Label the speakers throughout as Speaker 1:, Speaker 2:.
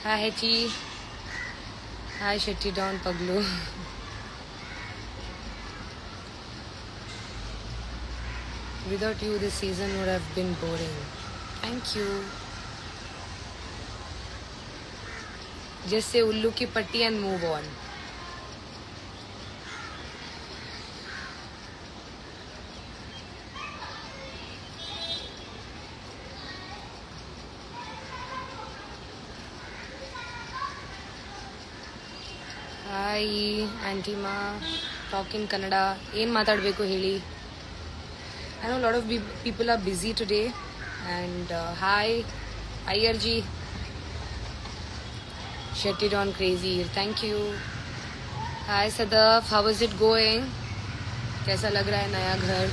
Speaker 1: Hi Hetty. Hi Shetty Don Paglu. Without you, this season would have been boring. Thank you. Just say Ullu ki patti and move on. Hi, Auntie Ma. Talk in Kannada. ಏನ್ ಮಾತಾಡಬೇಕು ಹೇಳಿ? I know a lot of people are busy today. And hi, IRG. Shetty Don Crazy. Thank you. Hi Sadaf. How is it going? कैसा लग रहा है नया घर?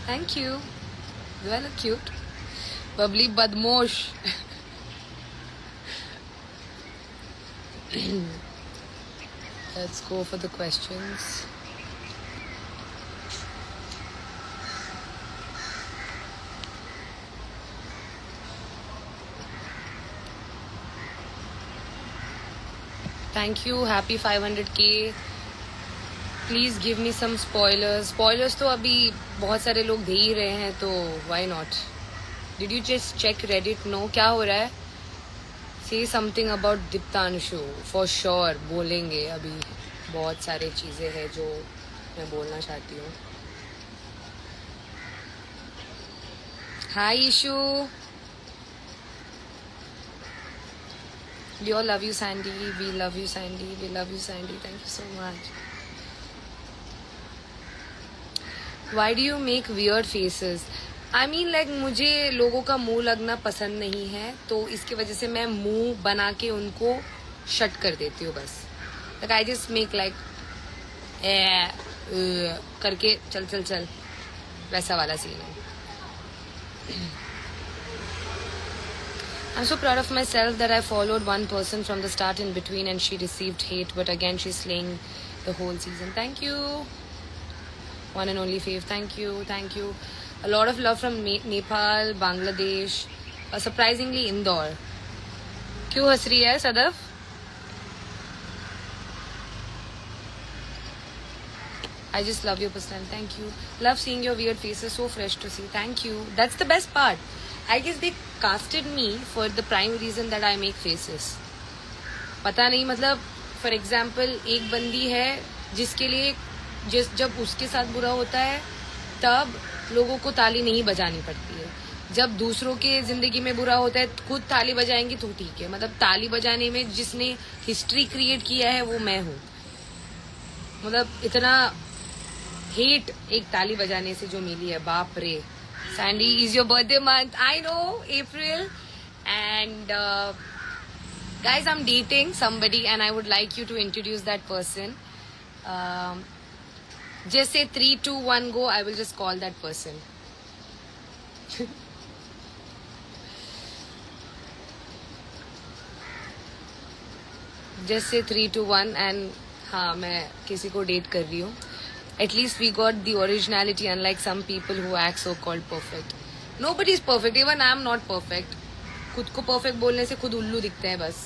Speaker 1: Thank you. You all look cute. Bubbly Badmosh. Let's go for the questions. Thank you. Happy 500k. Please give me some spoilers तो अभी बहुत सारे लोग दे ही रहे हैं, तो why not. Did you just check Reddit? No. क्या हो रहा है? Say something about Deeptanshu. For sure बोलेंगे. अभी बहुत सारे चीज़ें हैं जो मैं बोलना चाहती हूँ. हाय issue. We all love you, Sandy. We love you, Sandy. We love you, Sandy. Thank you so much. Why do you make weird faces? I mean like मुझे लोगों का मुंह लगना पसंद नहीं है, तो इसकी वजह से मैं मुंह बना के उनको शट कर देती हूँ बस. Like I just make like करके चल चल चल वैसा वाला सीन है. I'm so proud of myself that I followed one person from the start in between and she received hate, but again she's slaying the whole season. Thank you. One and only fave. Thank you. Thank you. A lot of love from Nepal, Bangladesh, surprisingly Indore. क्यों हंस रही है Sadaf? I just love your personality. Thank you. Love seeing your weird faces. So fresh to see. Thank you. That's the best part. I guess they casted me for the prime reason that I make faces. पता नहीं, मतलब for example एक बंदी है जिसके लिए जब उसके साथ बुरा होता है तब लोगों को ताली नहीं बजानी पड़ती है. जब दूसरों के जिंदगी में बुरा होता है खुद ताली बजाएंगे तो ठीक है. मतलब ताली बजाने में जिसने हिस्ट्री क्रिएट किया है वो मैं हूँ. मतलब इतना हेट एक ताली बजाने से जो मिली है, बाप रे. Sandy, is your birthday month? I know, April. And guys, I'm dating somebody and I would like you to introduce that person. Just say 3, 2, 1, go. I will just call that person. Just say 3, 2, 1 and हाँ मैं किसी को date कर रही हूँ. At least we got the originality, unlike some people who act so called perfect. Nobody is perfect. Even I am not perfect. खुद को perfect बोलने से खुद उल्लू दिखते हैं बस.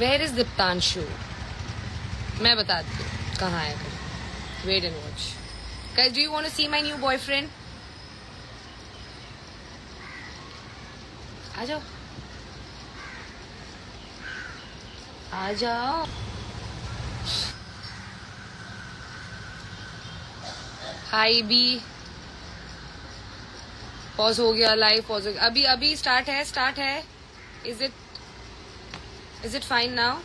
Speaker 1: Where is Diptanshu? मैं बताती हूँ कहाँ है. Wait and watch. Guys, do you want to see my new boyfriend? आ जाओ. आ जाओ. High B. पॉज हो गया, लाइव पॉज हो गया. अभी स्टार्ट है. Is it fine now?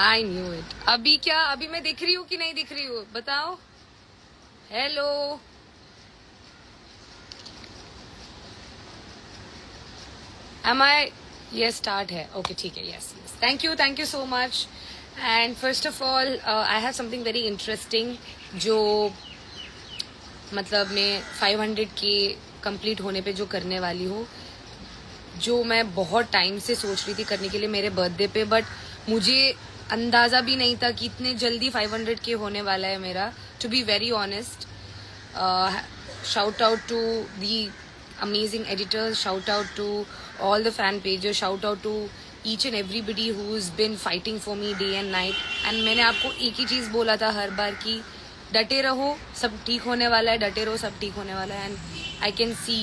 Speaker 1: I knew it. अभी मैं दिख रही हूँ कि नहीं दिख रही हूँ? बताओ. हेलो. एम आई? ये स्टार्ट है. ओके ठीक है. Yes. Thank you so much. And first of all I have something very interesting जो मतलब मैं 500k कंप्लीट होने पे जो करने वाली हूँ. जो मैं बहुत टाइम से सोच रही थी करने के लिए मेरे बर्थडे पे, बट मुझे अंदाज़ा भी नहीं था कि इतने जल्दी 500K होने वाला है मेरा, to be very honest. Shout out to the amazing editors, shout out to all the fan pages, shout out to each and everybody who's been fighting for me day and night. And मैंने आपको एक ही चीज़ बोला था हर बार कि डटे रहो, सब ठीक होने वाला है, डटे रहो, सब ठीक होने वाला है. And I can see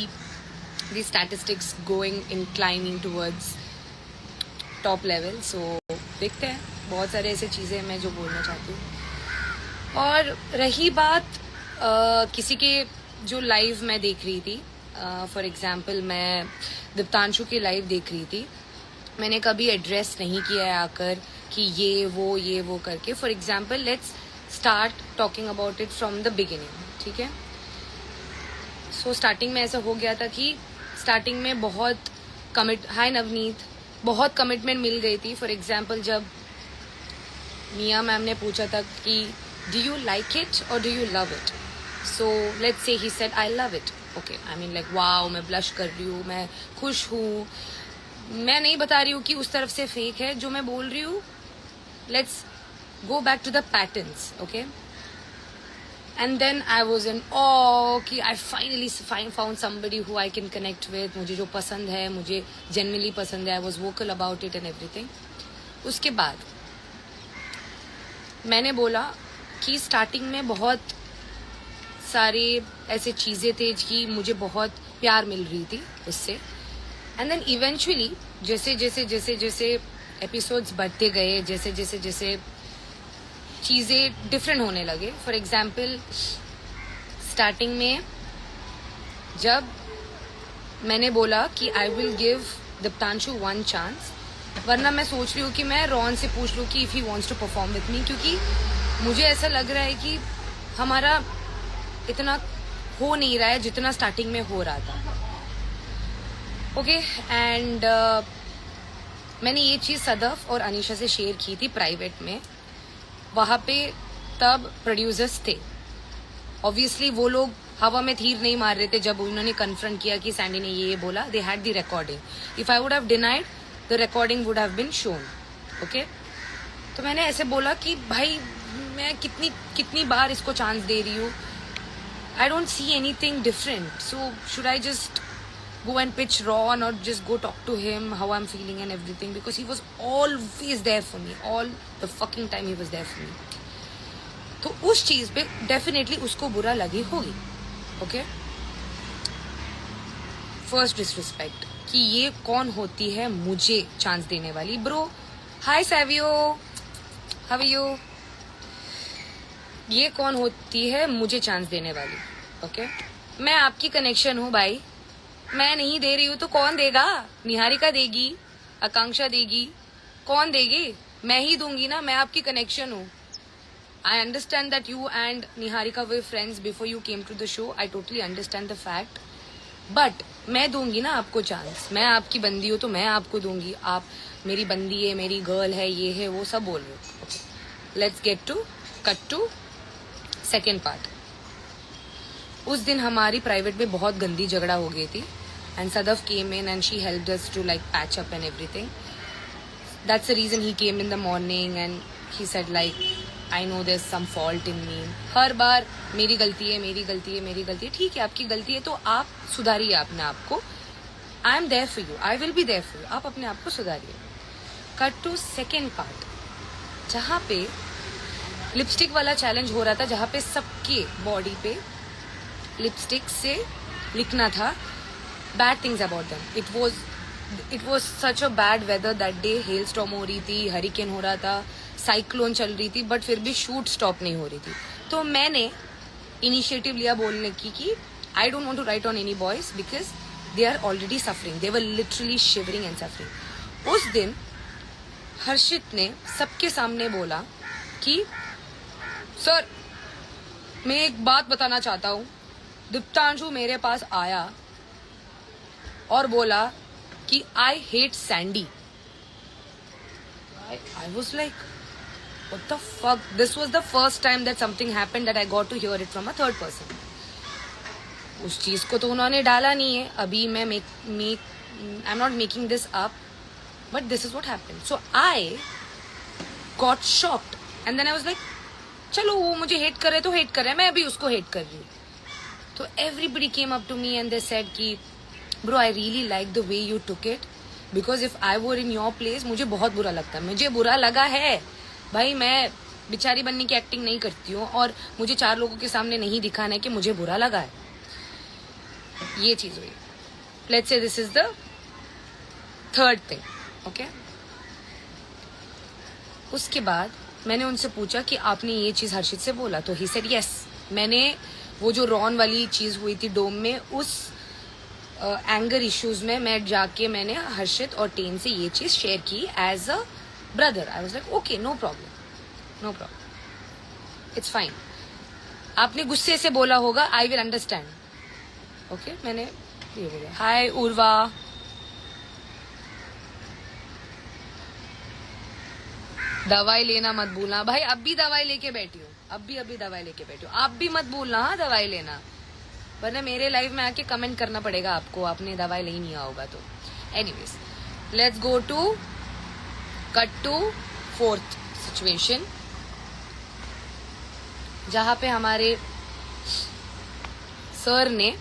Speaker 1: the statistics going in climbing towards top level. So देखते हैं, बहुत सारे ऐसे चीज़ें मैं जो बोलना चाहती हूँ. और रही बात किसी के जो लाइव मैं देख रही थी, फॉर एग्जांपल मैं दीप्तांशु की लाइव देख रही थी, मैंने कभी एड्रेस नहीं किया है आकर कि ये वो करके. For example let's start talking about it from the beginning, ठीक है. सो स्टार्टिंग में ऐसा हो गया था कि स्टार्टिंग में बहुत हाय नवनीत, बहुत कमिटमेंट मिल गई थी. फॉर एग्जांपल जब मिया मैम ने पूछा था कि डू यू लाइक इट और do you love it, so let's say he said I love it. Okay, I mean like wow, मैं ब्लश कर रही हूँ, मैं खुश हूँ. मैं नहीं बता रही हूँ कि उस तरफ से फेक है जो मैं बोल रही हूँ. Let's go back to the patterns, okay. And then I was in awe कि I finally found somebody who I can connect with. मुझे जो पसंद है, मुझे जेन्युइनली पसंद है, I was vocal about it and everything. उसके बाद मैंने बोला कि स्टार्टिंग में बहुत सारे ऐसे चीज़ें थे कि मुझे बहुत प्यार मिल रही थी उससे. एंड देन इवेंचुअली जैसे जैसे जैसे जैसे एपिसोड्स बढ़ते गए, जैसे जैसे जैसे चीज़ें डिफरेंट होने लगे. फॉर एग्जाम्पल स्टार्टिंग में जब मैंने बोला कि I will give Diptanshu 1 chance, वरना मैं सोच रही हूँ कि मैं रॉन से पूछ लूँ कि if he wants to perform with me, क्योंकि मुझे ऐसा लग रहा है कि हमारा इतना हो नहीं रहा है जितना स्टार्टिंग में हो रहा था. ओके, एंड मैंने ये चीज़ सदफ और अनीशा से शेयर की थी प्राइवेट में. वहाँ पे तब प्रोड्यूसर्स थे, ऑब्वियसली वो लोग हवा में तीर नहीं मार रहे थे जब उन्होंने कन्फ्रंट किया कि सैंडी ने ये बोला. They had the recording. If I would have denied, the recording would have been shown. Okay, तो मैंने ऐसे बोला कि भाई मैं कितनी बार इसको चांस दे रही हूँ. I don't see anything different. So should I just go and pitch Ron or just go talk to him how I'm feeling and everything, because he was always there for me, all the fucking time he was there for me. तो उस चीज पे definitely उसको बुरा लगी होगी. Okay, first disrespect कि ये कौन होती है मुझे चांस देने वाली. Bro hi Savio, how are you. ये कौन होती है मुझे चांस देने वाली. ओके, मैं आपकी कनेक्शन हूँ भाई, मैं नहीं दे रही हूँ तो कौन देगा. निहारिका देगी, आकांक्षा देगी, कौन देगी. मैं ही दूंगी ना, मैं आपकी कनेक्शन हूँ. I understand that you and Niharika were friends before you came to the show. I totally understand the fact, but मैं दूंगी ना आपको चांस. मैं आपकी बंदी हूँ तो मैं आपको दूंगी. आप मेरी बंदी है, मेरी गर्ल है, ये है वो सब बोल रहे हो. Okay, let's get to cut to second part. उस दिन हमारी प्राइवेट में बहुत गंदी झगड़ा हो गई थी and Sadaf came in and she helped us to like patch up and everything. That's the reason he came in the morning and he said like I know there is some fault in me. हर बार मेरी गलती है, मेरी गलती है, मेरी गलती है. ठीक है, आपकी गलती है तो आप सुधारिए अपने आप को. I am there for you, I will be there for you. आप अपने आप को सुधारिए. कट टू सेकेंड पार्ट जहाँ पे लिपस्टिक वाला चैलेंज हो रहा था, जहाँ पे सबके बॉडी पे लिपस्टिक से लिखना था bad things about them. It was such a bad whether that day. Hello storm हो रही थी, हरिकेन हो रहा था, साइक्लोन चल रही थी, बट फिर भी शूट स्टॉप नहीं हो रही थी. तो मैंने इनिशिएटिव लिया बोलने की कि I don't want to write on any boys because they are already suffering. They were literally shivering and suffering. उस दिन हर्षित ने सबके सामने बोला कि सर मैं एक बात बताना चाहता हूँ. दीप्तांशु मेरे पास आया और बोला कि I hate Sandy. I was like, what the fuck? This was the first time that something happened that I got to hear it from a third person. उस चीज को तो उन्होंने डाला नहीं है. अभी मैं I'm not making this up, but this is what happened. So I got shocked and then I was like, चलो वो मुझे hate कर रहे तो hate कर रहे हैं, मैं अभी उसको hate कर रही हूँ. तो everybody came up to me and they said कि bro, I really like the way you took it, because if I were in your place मुझे बहुत बुरा लगता है. मुझे बुरा लगा है भाई, मैं बिचारी बनने की एक्टिंग नहीं करती हूँ और मुझे 4 लोगों के सामने नहीं दिखाना है कि मुझे बुरा लगा है. ये चीज हुई. Let's say this is the third thing. Okay, उसके बाद मैंने उनसे पूछा कि आपने ये चीज हर्षित से बोला, तो ही सेड यस. मैंने वो जो रॉन वाली चीज हुई थी डोम में, उस एंगर इश्यूज में मैं जाके मैंने हर्षित और टेन से ये चीज शेयर की as a brother. I was like okay, no problem, no problem, it's fine. आपने गुस्से से बोला होगा, आई विल अंडरस्टैंड. ओके, मैंने ये बोला. हाय उर्वा, दवाई लेना मत भूलना भाई. अब भी दवाई लेके बैठी हूँ, अभी दवाई लेके बैठी हूँ. आप भी मत भूलना हाँ दवाई लेना, वरना मेरे लाइफ में आके कमेंट करना पड़ेगा आपको, आपने दवाई ले नहीं होगा तो. Anyways, let's go to cut to fourth situation, जहां पे हमारे सर ने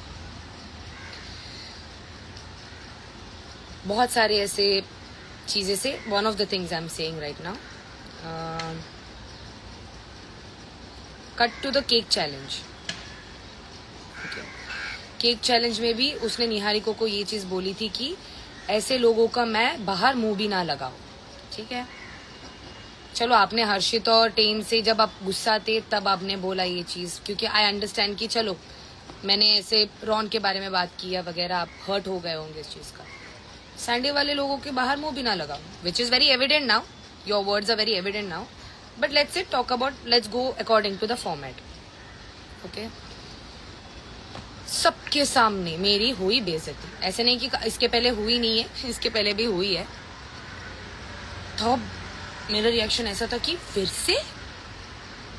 Speaker 1: बहुत सारे ऐसे चीजें से, one of the things I am saying right now, cut to the cake challenge. Cake challenge में भी उसने निहारिका को ये चीज बोली थी कि ऐसे लोगों का मैं बाहर मुंह भी ना लगाऊं. ठीक है, चलो आपने हर्षित और टेन से जब आप गुस्सा थे तब आपने बोला ये चीज, क्योंकि आई अंडरस्टैंड कि चलो मैंने ऐसे रॉन के बारे में बात किया वगैरह, आप हर्ट हो गए होंगे इस चीज का. सैंडे वाले लोगों के बाहर मुंह भी ना लगाओ, which is very evident now. Your words are very evident now, but let's talk about, let's go according to the format. Okay, सबके सामने मेरी हुई बेइज्जती. ऐसे नहीं कि इसके पहले हुई नहीं है, इसके पहले भी हुई है. तो मेरा रिएक्शन ऐसा था कि फिर से,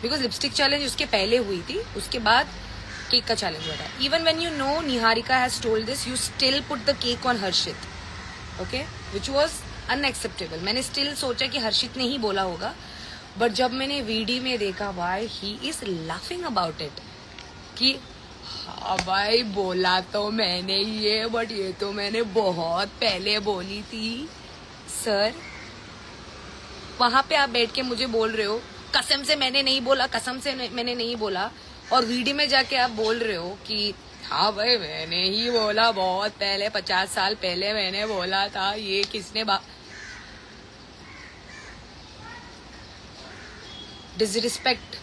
Speaker 1: बिकॉज लिपस्टिक चैलेंज उसके पहले हुई थी, उसके बाद केक का चैलेंज हुआ था. Even when you know Niharika has told this, you still put the cake on Harshit. Okay, which was unacceptable. मैंने स्टिल सोचा कि हर्षित ने ही बोला होगा, बट जब मैंने वीडियो में देखा, why he is laughing about it, कि हाँ भाई बोला तो मैंने ये, बट ये तो मैंने बहुत पहले बोली थी. सर, वहां पे आप बैठ के मुझे बोल रहे हो कसम से मैंने नहीं बोला, कसम से मैंने नहीं बोला, और वीडियो में जाके आप बोल रहे हो कि हाँ भाई मैंने ही बोला, बहुत पहले 50 साल पहले मैंने बोला था. ये किसने डिसरिस्पेक्ट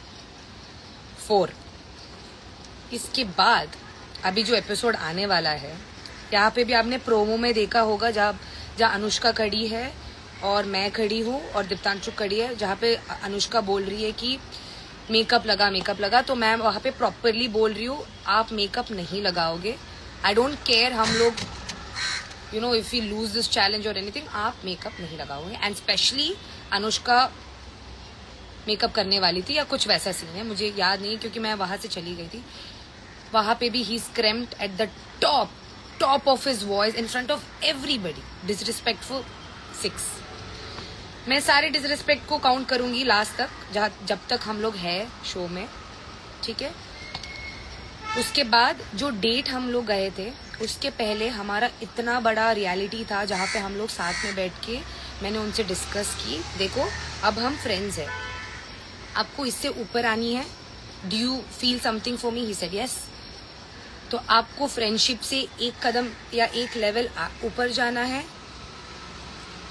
Speaker 1: 4. इसके बाद अभी जो एपिसोड आने वाला है, यहाँ पे भी आपने प्रोमो में देखा होगा, जहाँ अनुष्का खड़ी है और मैं खड़ी हूँ और दीप्तांशु खड़ी है, जहाँ पे अनुष्का बोल रही है कि मेकअप लगा, तो मैं वहाँ पे प्रॉपरली बोल रही हूँ आप मेकअप नहीं लगाओगे. आई डोंट केयर, हम लोग you know if you lose this challenge और एनीथिंग, आप मेकअप नहीं लगाओगे. एंड स्पेशली अनुष्का मेकअप करने वाली थी या कुछ वैसा सीन है, मुझे याद नहीं क्योंकि मैं वहां से चली गई थी. वहां पे भी he screamed at the top of his voice in front of everybody. Disrespectful 6. मैं सारे डिसरिस्पेक्ट को काउंट करूंगी लास्ट तक, जब तक हम लोग है शो में. ठीक है, उसके बाद जो डेट हम लोग गए थे, उसके पहले हमारा इतना बड़ा रियलिटी था जहाँ पे हम लोग साथ में बैठ के मैंने उनसे डिस्कस की, देखो अब हम फ्रेंड्स हैं, आपको इससे ऊपर आनी है, do you feel something for me. He said yes. तो आपको फ्रेंडशिप से एक कदम या एक लेवल ऊपर जाना है.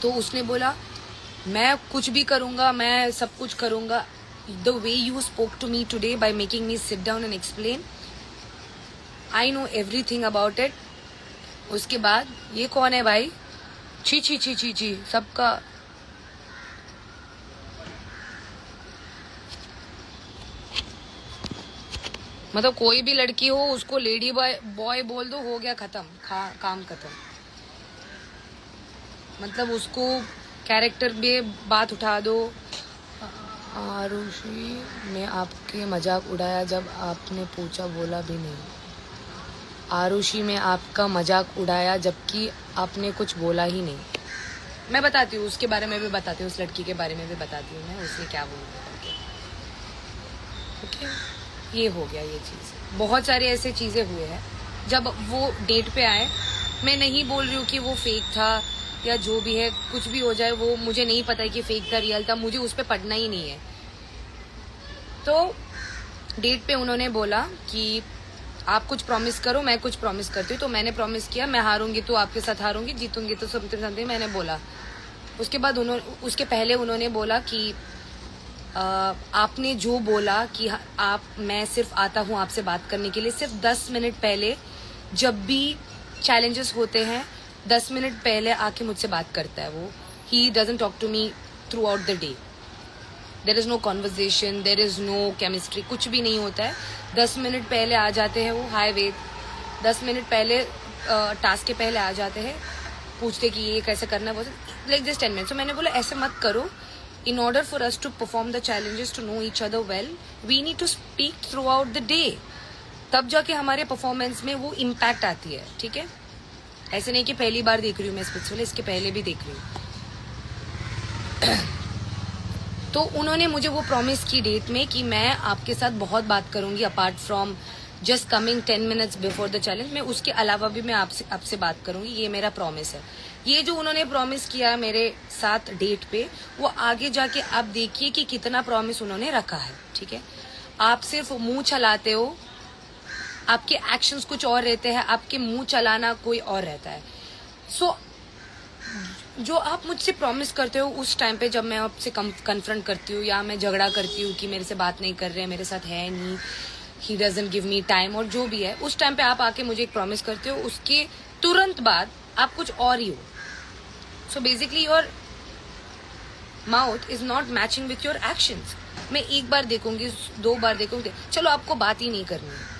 Speaker 1: तो उसने बोला मैं कुछ भी करूंगा, मैं सब कुछ करूंगा. The way you spoke to me today by making me sit down and explain, I know everything about it. उसके बाद ये कौन है भाई, छी छी छी छी छी, सबका मतलब कोई भी लड़की हो उसको लेडी बॉय बोल दो, हो गया खत्म, काम खत्म. मतलब उसको कैरेक्टर में बात उठा दो. आरुषि ने आपके मजाक उड़ाया जब आपने पूछा, बोला भी नहीं. आरुषि में आपका मजाक उड़ाया जबकि आपने कुछ बोला ही नहीं। मैं बताती हूँ, उसके बारे में भी बताती हूँ, उस लड़की के बारे में भी बताती हूँ मैं, उसने क्या बोला करके। ओके, ये हो गया ये चीज़। बहुत सारे ऐसे चीज़ें हुए हैं जब वो डेट पे आए। मैं नहीं बोल रही हूँ कि वो फेक था या जो भी है, कुछ भी हो जाए, वो मुझे नहीं पता है कि फेक था रियल था, मुझे उस पर पढ़ना ही नहीं है। तो डेट पे उन्होंने बोला कि आप कुछ प्रॉमिस करो, मैं कुछ प्रॉमिस करती हूँ। तो मैंने प्रॉमिस किया, मैं हारूंगी तो आपके साथ हारूंगी, जीतूंगी तो समथिंग मैंने बोला। उसके बाद उसके पहले उन्होंने बोला कि आपने जो बोला कि मैं सिर्फ आता हूँ आपसे बात करने के लिए, सिर्फ 10 मिनट पहले जब भी चैलेंजेस होते हैं 10 मिनट पहले आके मुझसे बात करता है वो। He doesn't talk to me throughout the day. There is no conversation, there is no chemistry, कुछ भी नहीं होता है। 10 मिनट पहले आ जाते हैं वो, हाय वेद, 10 मिनट पहले टास्क के पहले आ जाते हैं, पूछते कि ये कैसे करना है, लाइक जस्ट 10 मिनट। तो मैंने बोला ऐसे मत करो, in order for us to perform the challenges, to know each other well, we need to speak throughout the day. तब जाके हमारे परफॉर्मेंस में वो इम्पैक्ट आती है, ठीक है। ऐसे नहीं कि पहली बार देख रही हूँ मैं स्पिरिचुअल, इसके पहले भी देख रही हूँ। तो उन्होंने मुझे वो प्रॉमिस की डेट में कि मैं आपके साथ बहुत बात करूंगी, apart from just coming 10 minutes before the challenge, मैं उसके अलावा भी मैं आपसे बात करूंगी, ये मेरा प्रॉमिस है। ये जो उन्होंने प्रॉमिस किया मेरे साथ डेट पे, वो आगे जाके आप देखिए कि कितना प्रॉमिस उन्होंने रखा है, ठीक है। आप सिर्फ मुंह चलाते हो, आपके एक्शंस कुछ और रहते हैं, आपके मुंह चलाना कोई और रहता है। सो जो आप मुझसे प्रॉमिस करते हो उस टाइम पे जब मैं आपसे कन्फ्रंट करती हूँ या मैं झगड़ा करती हूँ कि मेरे से बात नहीं कर रहे, मेरे साथ है नहीं, he doesn't give me time, और जो भी है, उस टाइम पे आप आके मुझे एक प्रॉमिस करते हो, उसके तुरंत बाद आप कुछ और ही हो। So basically your mouth is not matching with your actions. मैं एक बार देखूंगी, 2 बार देखूंगी, चलो आपको बात ही नहीं करनी है,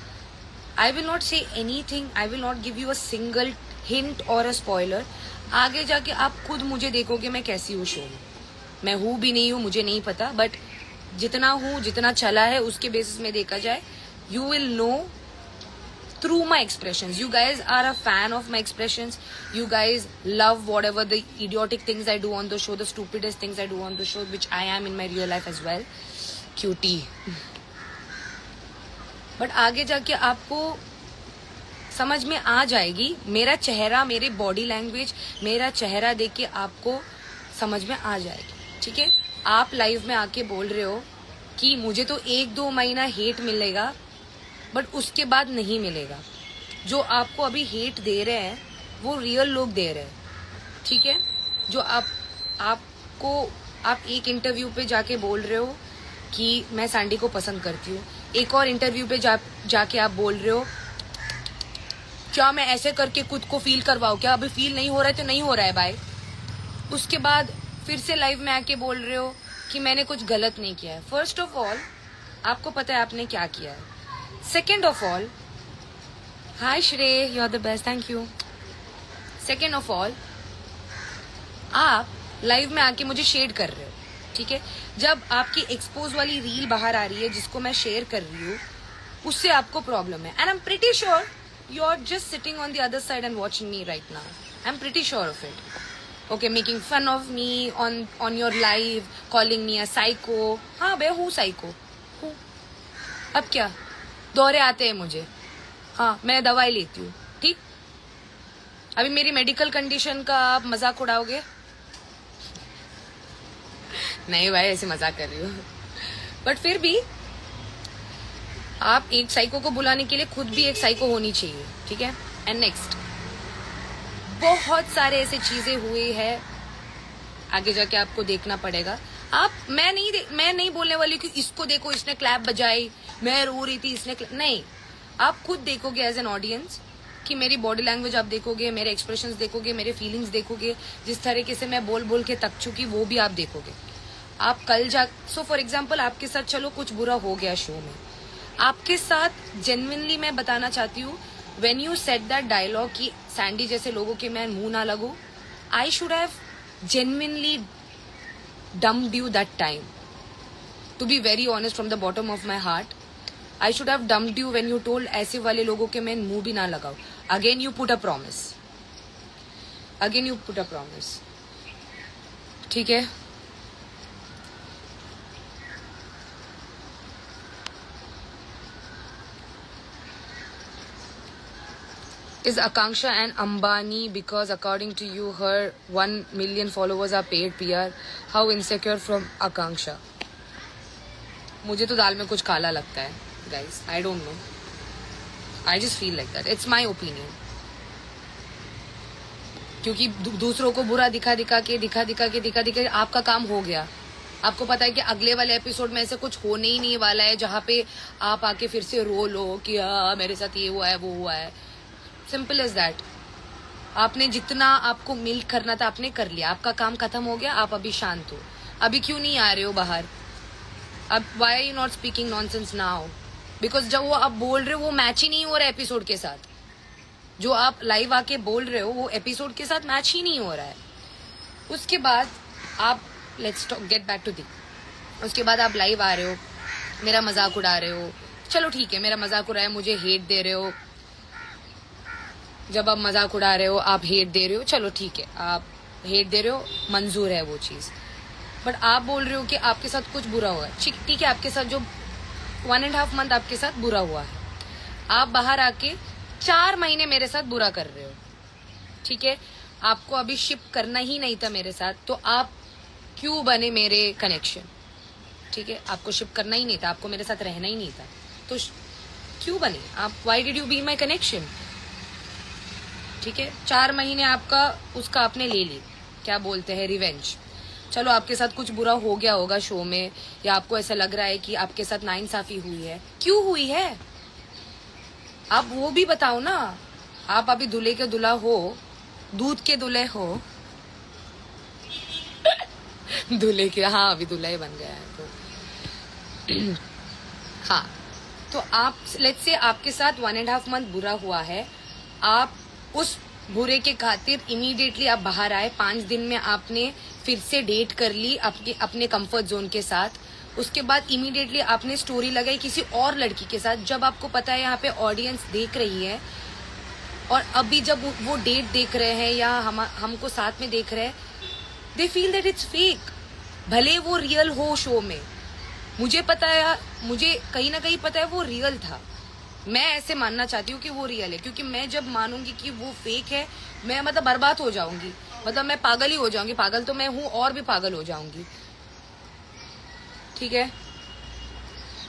Speaker 1: आई will not say anything, I will not give you a single hint और अ स्पॉइलर। आगे जाके आप खुद मुझे देखोगे मैं कैसी हूँ शो में। मैं हूँ भी नहीं हूँ मुझे नहीं पता, बट जितना हूँ, जितना चला है, उसके बेसिस में देखा जाए, you will know through my expressions. You guys are a fan of my expressions. You guys love whatever the idiotic things I do on the show, the stupidest things I do on the show, which I am in my real life as well. Cutie. But आगे जाके आपको समझ में आ जाएगी, मेरा चेहरा, मेरे body language, मेरा चेहरा देख के आपको समझ में आ जाएगी, ठीक है। आप लाइव में आके बोल रहे हो कि मुझे तो 1-2 महीना हेट मिलेगा, बट उसके बाद नहीं मिलेगा। जो आपको अभी हेट दे रहे हैं वो रियल लोग दे रहे हैं, ठीक है। जो आप एक इंटरव्यू पे जाके बोल रहे हो कि मैं सैंडी को पसंद करती हूँ, एक और इंटरव्यू पे जाके आप बोल रहे हो क्या मैं ऐसे करके खुद को फील करवाऊँ, क्या अभी फील नहीं हो रहा है तो नहीं हो रहा है भाई। उसके बाद फिर से लाइव में आके बोल रहे हो कि मैंने कुछ गलत नहीं किया है। फर्स्ट ऑफ ऑल आपको पता है आपने क्या किया है। Second of all, hi Shrey, you are the best, thank you. Second of all, आप लाइव में आके मुझे शेड कर रहे हो, ठीक है। जब आपकी एक्सपोज वाली रील बाहर आ रही है जिसको मैं शेयर कर रही हूँ, उससे आपको प्रॉब्लम है, and I am pretty sure you are just sitting on the other side and watching me right now. I am pretty sure of it. Okay, making fun of me on your live, calling me a psycho. हाँ मैं हूँ psycho, हूँ। अब क्या, दौरे आते हैं मुझे, हाँ मैं दवाई लेती हूँ, ठीक। अभी मेरी मेडिकल कंडीशन का आप मजाक उड़ाओगे? नहीं भाई, ऐसे मजाक कर रही हूँ, बट फिर भी आप एक साइको को बुलाने के लिए खुद भी एक साइको होनी चाहिए, ठीक है। एंड नेक्स्ट, बहुत सारे ऐसे चीजें हुई है, आगे जाके आपको देखना पड़ेगा। मैं नहीं बोलने वाली कि इसको देखो इसने क्लैप बजाई, मैं रो रही थी इसने नहीं। आप खुद देखोगे एज एन ऑडियंस कि मेरी बॉडी लैंग्वेज आप देखोगे, मेरे एक्सप्रेशंस देखोगे, मेरे फीलिंग्स देखोगे, जिस तरीके से मैं बोल बोल के थक चुकी वो भी आप देखोगे। आप कल सो फॉर एग्जाम्पल आपके साथ चलो कुछ बुरा हो गया शो में, आपके साथ जेन्युइनली मैं बताना चाहती हूँ, when you said that dialogue कि सैंडी जैसे लोगों के मैं मुंह ना लगूं, I should have genuinely dumped you that time, to be very honest from the bottom of my heart. I should have dumped you when you told ऐसे वाले लोगों के मैं मुंह भी ना लगाओ. Again you put a promise. ठीक है. Is Akanksha an Ambani because according to you her 1 million followers are paid PR? How insecure from Akanksha? मुझे तो दाल में कुछ काला लगता है guys. I don't know. I just feel like that. It's my opinion. क्योंकि दूसरों को बुरा दिखा के आपका काम हो गया. आपको पता है कि अगले वाले एपिसोड में ऐसे कुछ होने ही नहीं वाला है जहाँ पे आप आके फिर से रो लो कि मेरे साथ ये हुआ है वो हुआ है. Simple is that. आपने जितना आपको मिल्क करना था आपने कर लिया. आपका काम खत्म हो गया. आप अभी शांत हो. अभी क्यों नहीं आ रहे हो बाहर? अब why are you not speaking nonsense now? Because जब वो आप बोल रहे हो वो मैच ही नहीं हो रहा है एपिसोड के साथ. जो आप लाइव आके बोल रहे हो वो एपिसोड के साथ मैच ही नहीं हो रहा है. उसके बाद आप let's get back to the. उसके बाद आप लाइव आ रहे हो, मेरा मजाक उड़ा रहे हो. चलो ठीक है, मेरा मजाक उड़ाया, मुझे हेट दे रहे हो. जब आप मजाक उड़ा रहे हो आप हेट दे रहे हो, चलो ठीक है, आप हेट दे रहे हो, मंजूर है वो चीज. बट आप बोल रहे हो कि आपके साथ कुछ बुरा हुआ है. ठीक है, आपके साथ जो 1.5 मंथ आपके साथ बुरा हुआ है, आप बाहर आके 4 महीने मेरे साथ बुरा कर रहे हो. ठीक है, आपको अभी शिप करना ही नहीं था मेरे साथ, तो आप क्यों बने मेरे कनेक्शन? ठीक है, आपको शिप करना ही नहीं था, आपको मेरे साथ रहना ही नहीं था, तो क्यों बने आप? Why did you be my connection? ठीक है, 4 महीने आपका उसका आपने ले ली, क्या बोलते हैं, रिवेंज. चलो आपके साथ कुछ बुरा हो गया होगा शो में, या आपको ऐसा लग रहा है कि आपके साथ नाइंसाफी हुई है. क्यों हुई है आप वो भी बताओ ना. आप अभी दूल्हे के दूल्हा हो, दूध के दूल्हे हो. दूल्हे के, हाँ अभी दूल्हा ही बन गया है तो हाँ. तो आप लेट्स से आपके साथ 1.5 मंथ बुरा हुआ है. आप उस बुरे के खातिर इमीडिएटली आप बाहर आए. 5 दिन में आपने फिर से डेट कर ली अपने कंफर्ट जोन के साथ. उसके बाद इमीडिएटली आपने स्टोरी लगाई किसी और लड़की के साथ, जब आपको पता है यहाँ पे ऑडियंस देख रही है. और अभी जब वो डेट देख रहे हैं या हमको साथ में देख रहे हैं, they feel that it's fake. भले वो रियल हो शो में, मुझे पता है, मुझे कहीं ना कहीं पता है वो रियल था. मैं ऐसे मानना चाहती हूँ कि वो रियल है, क्योंकि मैं जब मानूंगी कि वो फेक है, मैं मतलब बर्बाद हो जाऊंगी. मतलब मैं पागल ही हो जाऊंगी. पागल तो मैं हूँ और भी पागल हो जाऊंगी. ठीक है,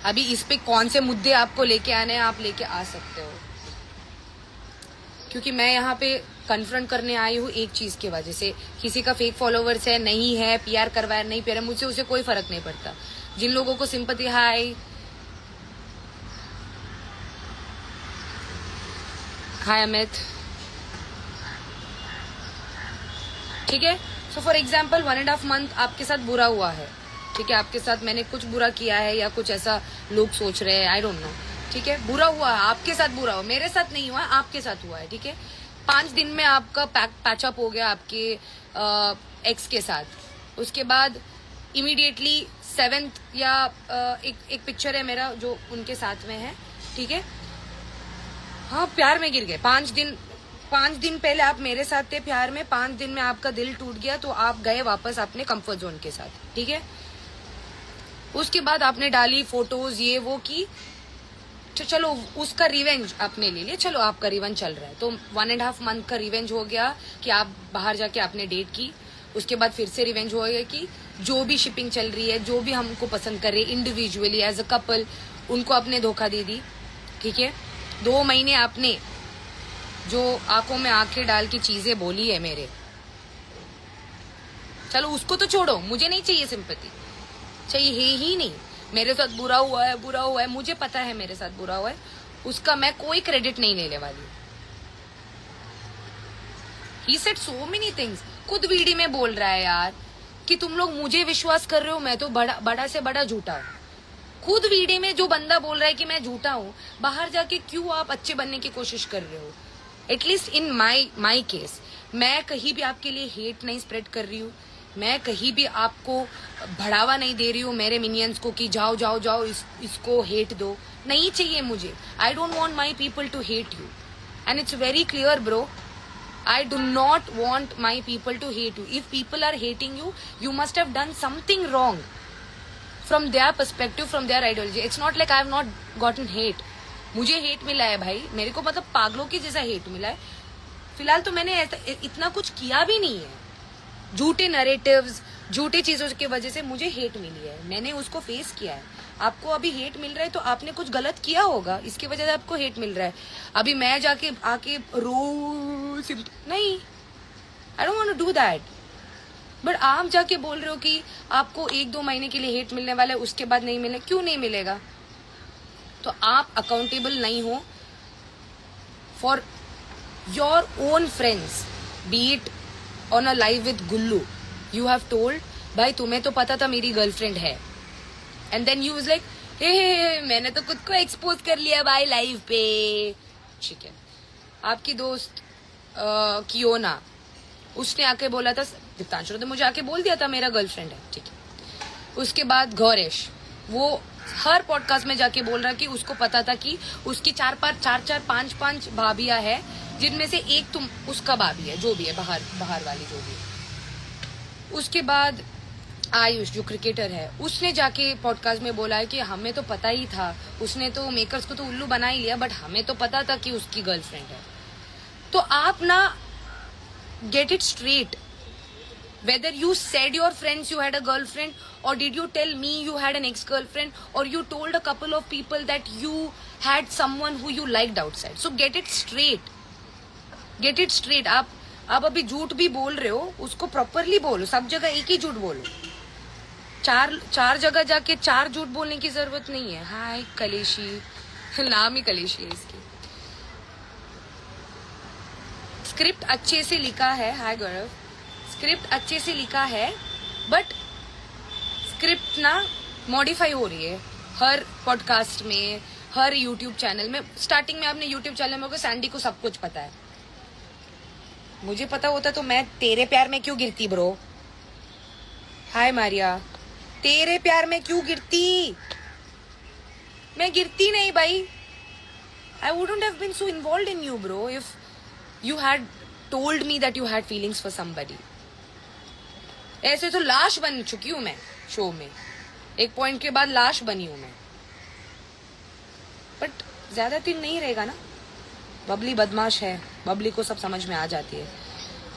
Speaker 1: अभी इस पे कौन से मुद्दे आपको लेके आने हैं आप लेके आ सकते हो, क्योंकि मैं यहाँ पे कन्फ्रंट करने आई हूँ एक चीज की वजह से. किसी का फेक फॉलोवर्स है नहीं है, पीआर करवाया नहीं पीआर, मुझसे उसे कोई फर्क नहीं पड़ता. जिन लोगों को सिंपैथी, हाय अमित. ठीक है, सो फॉर एग्जाम्पल 1.5 मंथ आपके साथ बुरा हुआ है. ठीक है, आपके साथ मैंने कुछ बुरा किया है या कुछ ऐसा लोग सोच रहे हैं, आई डोंट नो. ठीक है, बुरा हुआ है, आपके साथ बुरा हुआ, मेरे साथ नहीं हुआ, आपके साथ हुआ है. ठीक है, 5 दिन में आपका पैचअप हो गया आपके एक्स के साथ. उसके बाद इमीडिएटली 7th या एक पिक्चर है मेरा जो उनके साथ में है. ठीक है, हाँ प्यार में गिर गए. 5 दिन पहले आप मेरे साथ थे प्यार में, 5 दिन में आपका दिल टूट गया तो आप गए वापस अपने कंफर्ट जोन के साथ. ठीक है, उसके बाद आपने डाली फोटोज ये वो की, तो चलो उसका रिवेंज आपने ले लिया. चलो आपका रिवेंज चल रहा है, तो 1.5 मंथ का रिवेंज हो गया कि आप बाहर जाके आपने डेट की. उसके बाद फिर से रिवेंज हो गया कि जो भी शिपिंग चल रही है, जो भी हमको पसंद कर रहे इंडिविजुअली एज अ कपल, उनको आपने धोखा दे दी. ठीक है, 2 महीने आपने जो आंखों में आंखें डाल की चीजें बोली है मेरे, चलो उसको तो छोड़ो, मुझे नहीं चाहिए सिंपैथी, चाहिए ही नहीं. मेरे साथ बुरा हुआ है, मुझे पता है मेरे साथ बुरा हुआ है, उसका मैं कोई क्रेडिट नहीं लेने वाली. He said so many things. खुद वीडियो में बोल रहा है यार कि तुम लोग मुझे विश्वास कर रहे हो, मैं तो बड़ा से बड़ा झूठा हूँ. खुद वीडियो में जो बंदा बोल रहा है कि मैं झूठा हूँ, बाहर जाके क्यों आप अच्छे बनने की कोशिश कर रहे हो? एटलीस्ट इन माई केस, मैं कहीं भी आपके लिए हेट नहीं स्प्रेड कर रही हूँ. मैं कहीं भी आपको बढ़ावा नहीं दे रही हूँ मेरे मिनियंस को कि जाओ इसको हेट दो. नहीं चाहिए मुझे. I don't want my people to hate you. And it's very clear, bro. I do not want my people to hate you. If people are hating you, you must have done something wrong from their perspective, from their ideology. It's not like I have not gotten hate. मुझे hate मिला है भाई, मेरे को मतलब पागलों की जैसा hate मिला है. फिलहाल तो मैंने इतना कुछ किया भी नहीं है. झूठे नरेटिव्स, झूठे चीजों की वजह से मुझे हेट मिली है. मैंने उसको फेस किया है. आपको अभी हेट मिल रहा है तो आपने कुछ गलत किया होगा, इसकी वजह से आपको हेट मिल रहा है. अभी मैं जाके आके नहीं, I don't want to do that. But आप जाके बोल रहे हो कि आपको 1-2 महीने के लिए हेट मिलने वाला है, उसके बाद नहीं मिले. क्यों नहीं मिलेगा? तो आप अकाउंटेबल नहीं हो for your own friends. Be it on a live with Gullu, you have told भाई तुम्हें तो पता था मेरी गर्लफ्रेंड है, and then you was like hey मैंने तो खुद को एक्सपोज कर लिया भाई लाइव पे. ठीक है, आपकी दोस्त कियोना, उसने आके बोला था, दीप्तांशु ने मुझे आके बोल दिया था मेरा गर्लफ्रेंड है. ठीक है. उसके बाद गौरेश, वो हर पॉडकास्ट में जाके बोल रहा कि उसको पता था कि उसकी 4-5 भाभियां है, जिनमें से एक तुम उसका भाभी है, जो भी है बाहर वाली जो भी है. उसके बाद आयुष जो क्रिकेटर है, उसने जाके पॉडकास्ट में बोला है कि हमें तो पता ही था, उसने तो मेकर्स को तो उल्लू बना ही लिया, बट हमें तो पता था कि उसकी गर्लफ्रेंड है. तो आप ना get it straight. Whether you said your friends you had a girlfriend, or did you tell me you had an ex-girlfriend, or you told a couple of people that you had someone who you liked outside. So get it straight. Get it straight. आप अभी झूठ भी बोल रहे हो, उसको properly बोलो. सब जगह एक ही झूठ बोलो. चार जगह जाके 4 झूठ बोलने की जरूरत नहीं है. हाय कलेशी, नाम ही कलेशी है इसकी. स्क्रिप्ट अच्छे से लिखा है. हाय गौरव, स्क्रिप्ट अच्छे से लिखा है, बट स्क्रिप्ट ना मॉडिफाई हो रही है हर पॉडकास्ट में, हर यूट्यूब चैनल में. स्टार्टिंग में आपने यूट्यूब चैनल में सैंडी को सब कुछ पता है. मुझे पता होता तो मैं तेरे प्यार में क्यों गिरती ब्रो. हाय मारिया, तेरे प्यार में क्यों गिरती? मैं गिरती नहीं भाई. I wouldn't have been so involved in you bro if you had told me that you had feelings for somebody. ऐसे तो लाश बन चुकी हूं मैं शो में. एक पॉइंट के बाद लाश बनी हूं मैं. बट ज्यादा दिन नहीं रहेगा ना. बबली बदमाश है, बबली को सब समझ में आ जाती है.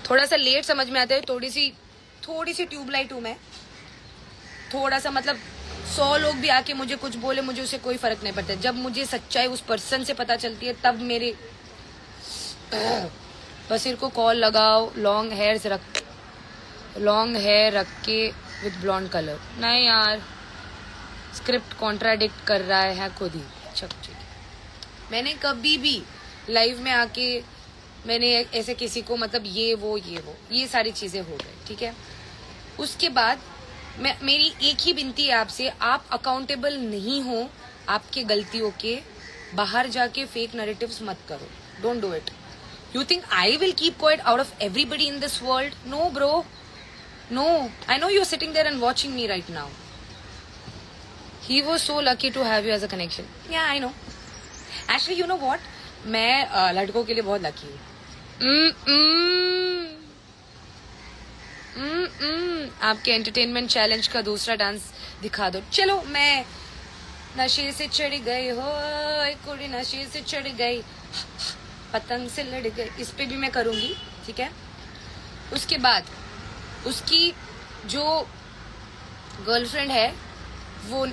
Speaker 1: थोड़ा सा लेट समझ में आता है. थोड़ी सी ट्यूबलाइट हूं मैं. थोड़ा सा मतलब 100 लोग भी आके मुझे कुछ बोले, मुझे उससे कोई फर्क नहीं पड़ता. जब मुझे सच्चाई उस पर्सन से पता चलती है, तब मेरे बसीर को कॉल लगाओ. लॉन्ग हेयर रख के विद ब्लॉन्ड कलर. नहीं यार, स्क्रिप्ट कॉन्ट्राडिक्ट कर रहा है खुद ही. अच्छा ठीक है. मैंने कभी भी लाइव में आके मैंने ऐसे किसी को मतलब ये सारी चीजें हो गई. ठीक है. उसके बाद मेरी एक ही विनती है आपसे, आप अकाउंटेबल नहीं हो आपके गलतियों के. बाहर जाके फेक नैरेटिव्स मत करो. Don't do it. You think I will keep quiet out of everybody in this world? No, bro. No. I know you're sitting there and watching me right now. He was so lucky to have you as a connection. Yeah, I know. Actually, you know what? मैं लड़कों के लिए बहुत lucky हूँ. आपके entertainment challenge का दूसरा dance दिखा दो. चलो, मैं नशे से चढ़ गई हो, कुड़ी नशे से चढ़ गई, पतंग से लड़ गई. इस पे भी मैं करूंगी. ठीक है. उसके बाद उसकी जो गर्लफ्रेंड है, वो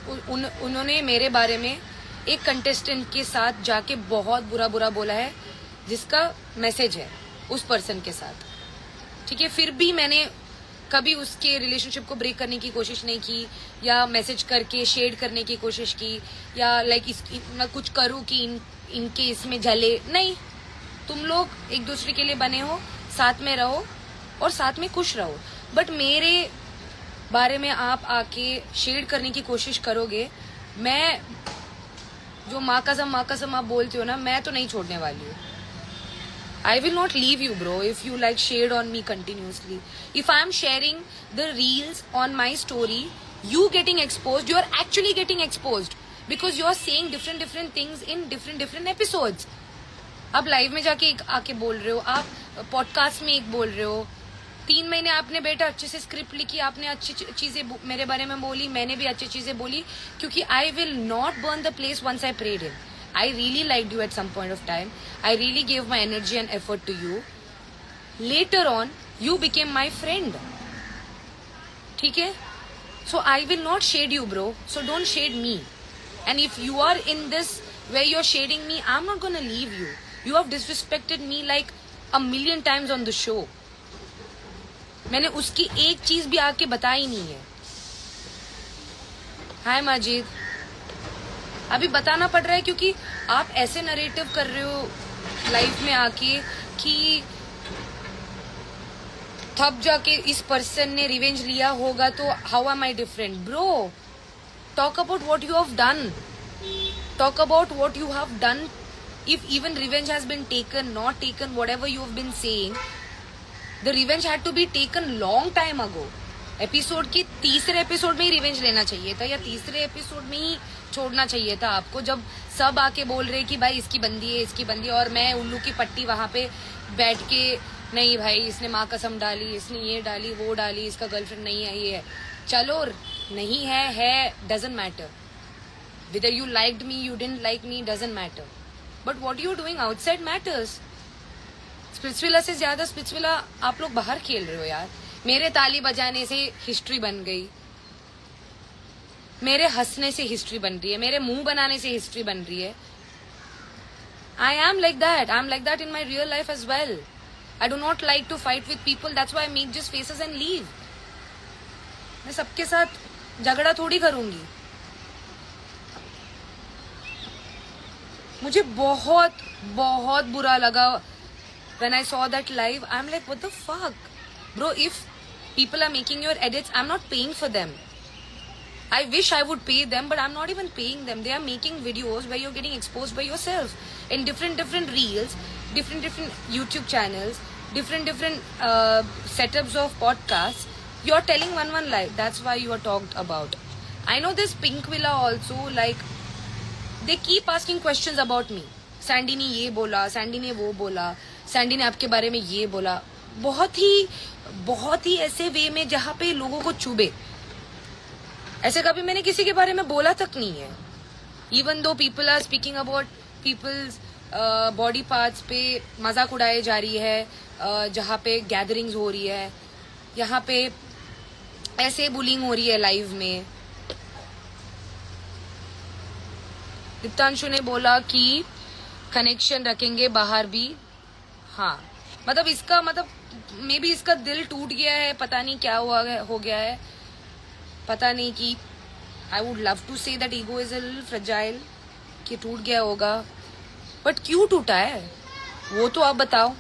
Speaker 1: उन्होंने मेरे बारे में एक कंटेस्टेंट के साथ जाके बहुत बुरा बोला है, जिसका मैसेज है उस पर्सन के साथ. ठीक है. फिर भी मैंने कभी उसके रिलेशनशिप को ब्रेक करने की कोशिश नहीं की, या मैसेज करके शेड करने की कोशिश की, या लाइक मैं कुछ करूं कि इनके इसमें जले. नहीं. तुम लोग एक दूसरे के लिए बने हो, साथ में रहो और साथ में खुश रहो. बट मेरे बारे में आप आके शेड करने की कोशिश करोगे, मैं जो माँ कसम आप बोलती हो ना, मैं तो नहीं छोड़ने वाली हूँ. I will not leave you, bro, if you like shade on me continuously. If I am sharing the reels on my story, you getting exposed, you are actually getting exposed. Because you are saying different different things in different different episodes. आप live में जाके एक आके बोल रहे हो, आप podcast में एक बोल रहे हो. 3 महीने आपने बेटा अच्छे से स्क्रिप्ट लिखी, आपने अच्छी चीजें मेरे बारे में बोली, मैंने भी अच्छी चीजें बोली, क्योंकि I will not burn the place once I prayed in. I really liked you at some point of time. I really gave my energy and effort to you. Later on, you became my friend. ठीक है? So I will not shade you, bro. So don't shade me. And if you are in this where you're shading me, I'm not gonna leave you. You have disrespected me like a million times on the show. मैंने उसकी एक चीज भी आके बताई नहीं है. हाय माजिद. अभी बताना पड़ रहा है क्योंकि आप ऐसे नरेटिव कर रहे हो लाइफ में आके कि तब जाके इस पर्सन ने रिवेंज लिया होगा तो how am I different. Bro, talk about what you have done. Talk about what you have done. If even revenge has been taken, not taken, whatever you have been saying, the revenge had to be taken long time ago. Episode के तीसरे episode में ही revenge लेना चाहिए था, या तीसरे episode में ही छोड़ना चाहिए था आपको, जब सब आके बोल रहे कि भाई इसकी बंदी है, इसकी बंदी है, और मैं उल्लू की पट्टी वहां पे बैठ के, नहीं भाई इसने माँ कसम डाली, इसने ये डाली, वो डाली, इसका गर्लफ्रेंड नहीं है, ये है. चलो नहीं है, doesn't matter. whether you liked me, you didn't like me, doesn't matter. But what you're doing outside matters. Splitsvilla से ज्यादा स्पिट्सविला आप लोग बाहर खेल रहे हो यार. मेरे ताली बजाने से हिस्ट्री बन गई, मेरे हंसने से हिस्ट्री बन रही है, मेरे मुंह बनाने से हिस्ट्री बन रही है. I am like that. I am like that in my real life as well. I do not like to fight with people. That's why I make just faces and leave. मैं सबके साथ झगड़ा थोड़ी करूंगी. मुझे बहुत बहुत बुरा लगा when I saw that live. I'm like, what the fuck? Bro, if people are making your edits, I'm not paying for them. I wish I would pay them, but I'm not even paying them. They are making videos where you're getting exposed by yourself in different reels, different YouTube channels, different setups of podcasts. You're telling one life. That's why you are talked about. I know this Pink Villa also, like, they keep asking questions about me. Sandy ने ये बोला, Sandy ने वो बोला, Sandy ने आपके बारे में ये बोला. बहुत ही ऐसे वे में जहाँ पे लोगों को चुभे. ऐसे कभी मैंने किसी के बारे में बोला तक नहीं है. Even though people are speaking about people's body parts पे मजाक उड़ाए जा रही है, जहाँ पे गैदरिंग्स हो रही है, यहाँ पे ऐसे बुलिंग हो रही है लाइव में. दीप्तांशु ने बोला कि कनेक्शन रखेंगे बाहर भी. हाँ, मतलब इसका मतलब मे बी इसका दिल टूट गया है, पता नहीं क्या हो गया है, पता नहीं. कि I would love to say that ego is a little fragile, कि टूट गया होगा, बट क्यों टूटा है वो तो आप बताओ.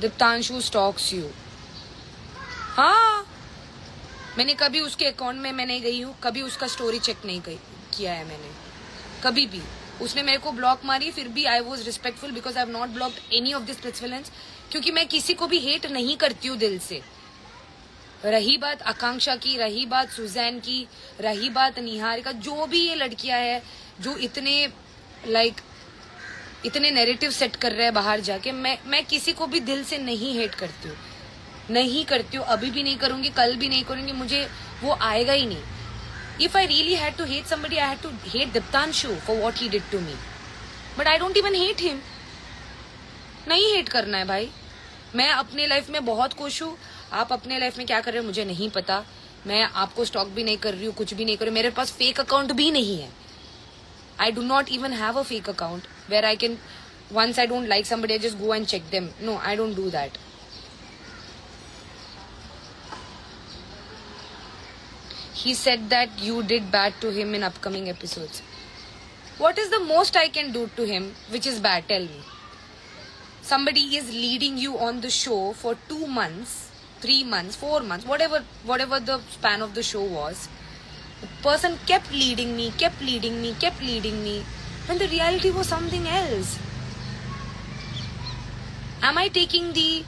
Speaker 1: Diptanshu stocks you. हाँ, मैंने कभी उसके अकाउंट में मैं नहीं गई हूँ, कभी उसका स्टोरी चेक नहीं किया है मैंने, कभी भी. उसने मेरे को ब्लॉक मारी, फिर भी I was respectful because I have not blocked any of this splitsvillans, क्योंकि मैं किसी को भी हेट नहीं करती हूँ दिल से. रही बात आकांक्षा की, रही बात सुजैन की, रही बात निहारिका, जो भी ये लड़कियां है जो इतने इतने नैरेटिव सेट कर रहे हैं बाहर जाके, मैं किसी को भी दिल से नहीं हेट करती हूँ, नहीं करती हूँ, अभी भी नहीं करूंगी, कल भी नहीं करूंगी. मुझे वो आएगा ही नहीं. If I really had to hate somebody, I had to hate Diptanshu for what he did to me. But I don't even hate him. नहीं हेट करना है भाई. मैं अपने लाइफ में बहुत खुश हूँ. आप अपने लाइफ में क्या कर रहे हो मुझे नहीं पता. मैं आपको स्टॉक भी नहीं कर रही हूँ, कुछ भी नहीं कर रही हूँ. मेरे पास फेक अकाउंट भी नहीं है. I do not even have a fake account where I can, once I don't like somebody, I just go and check them. No, I don't do that. He said that you did bad to him in upcoming episodes. What is the most I can do to him which is bad? Tell me. Somebody is leading you on the show for 2 months, 3 months, 4 months, whatever the span of the show was. The person kept leading me, when the reality was something else. Am I taking the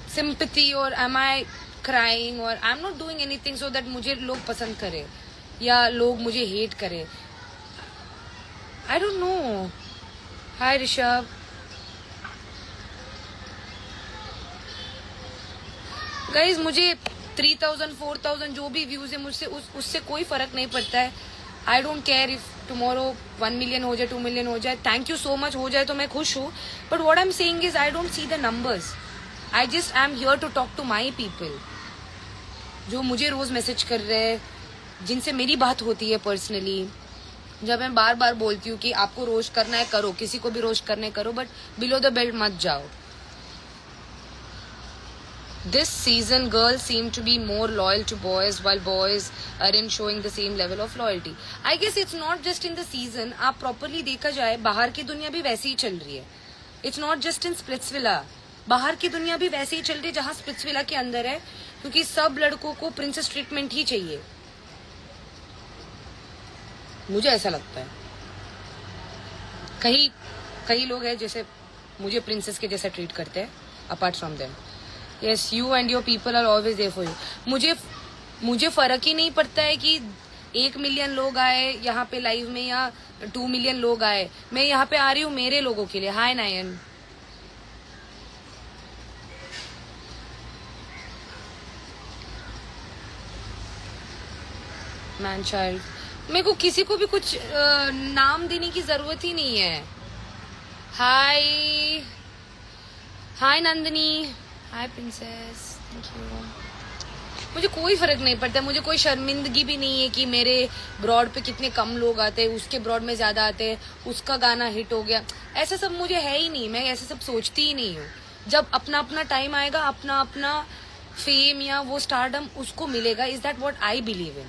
Speaker 1: sympathy, or am I crying or I'm not doing anything so that मुझे लोग पसंद करे या लोग मुझे hate करे. I don't know. Hi Rishabh. Guys, मुझे 3000 4000 जो भी व्यूज है मुझसे उससे कोई फर्क नहीं पड़ता है. I don't care if tomorrow 1 million हो जाए 2 मिलियन हो जाए. Thank you so much. हो जाए तो मैं खुश हूँ. But what I am saying is I don't see the numbers. I just I am here to talk to my people जो मुझे रोज मैसेज कर रहे हैं, जिनसे मेरी बात होती है पर्सनली. जब मैं बार बार बोलती हूँ कि आपको रोस्ट करना है करो, किसी को भी रोस्ट करने करो, बट बिलो द बेल्ट मत जाओ. This season, girls seem to be more loyal to boys, while boys aren't showing the same level of loyalty. I guess it's not just in the season. आप properly देखा जाए, बाहर की दुनिया भी वैसे ही चल रही है. It's not just in Splitsvilla. बाहर की दुनिया भी वैसे ही चल रही है जहाँ Splitsvilla के अंदर है, क्योंकि सब लड़कों को प्रिंसेस ट्रीटमेंट ही चाहिए. मुझे ऐसा लगता है. कई लोग हैं जैसे मुझे प्रिंसेस के जैसा ट्रीट करते हैं. Apart from them, yes, you and your people are always there for you. मुझे फर्क ही नहीं पड़ता है कि 1 मिलियन लोग आए यहाँ पे लाइव में या 2 मिलियन लोग आए. मैं यहाँ पे आ रही हूँ मेरे लोगों के लिए. हाय नायन. Man child. मेरे को किसी को भी कुछ नाम देने की जरूरत ही नहीं है. हाय नंदिनी. हाय प्रिंसेस. Thank you. मुझे कोई फर्क नहीं पड़ता. मुझे कोई शर्मिंदगी भी नहीं है कि मेरे ब्रॉड पे कितने कम लोग आते हैं, उसके ब्रॉड में ज्यादा आते हैं, उसका गाना हिट हो गया. ऐसा सब मुझे है ही नहीं. मैं ऐसा सब सोचती ही नहीं हूँ. जब अपना अपना टाइम आएगा, अपना अपना फेम या वो स्टारडम उसको मिलेगा. Is that what I believe in.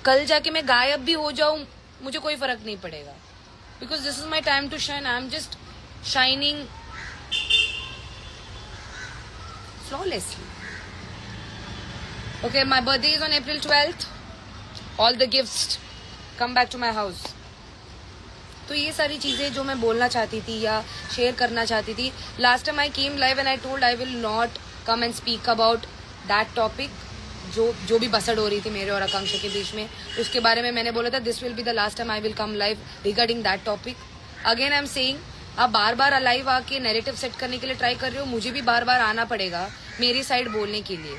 Speaker 1: कल जाके मैं गायब भी हो जाऊं, मुझे कोई फर्क नहीं पड़ेगा. Because this is my time to shine. I am just shining flawlessly. Okay, my birthday is on April 12th. All the gifts come back to my house. तो ये सारी चीजें जो मैं बोलना चाहती थी या शेयर करना चाहती थी. Last time I came live and I told I will not come and speak about that topic. जो भी बसड़ हो रही थी मेरे और आकांक्षा के बीच में, उसके बारे में मैंने बोला था this will be the last time I will come live regarding that topic. Again I am saying, आप बार बार लाइव आके नैरेटिव सेट करने के लिए ट्राई कर रहे हो. मुझे भी बार बार आना पड़ेगा मेरी साइड बोलने के लिए.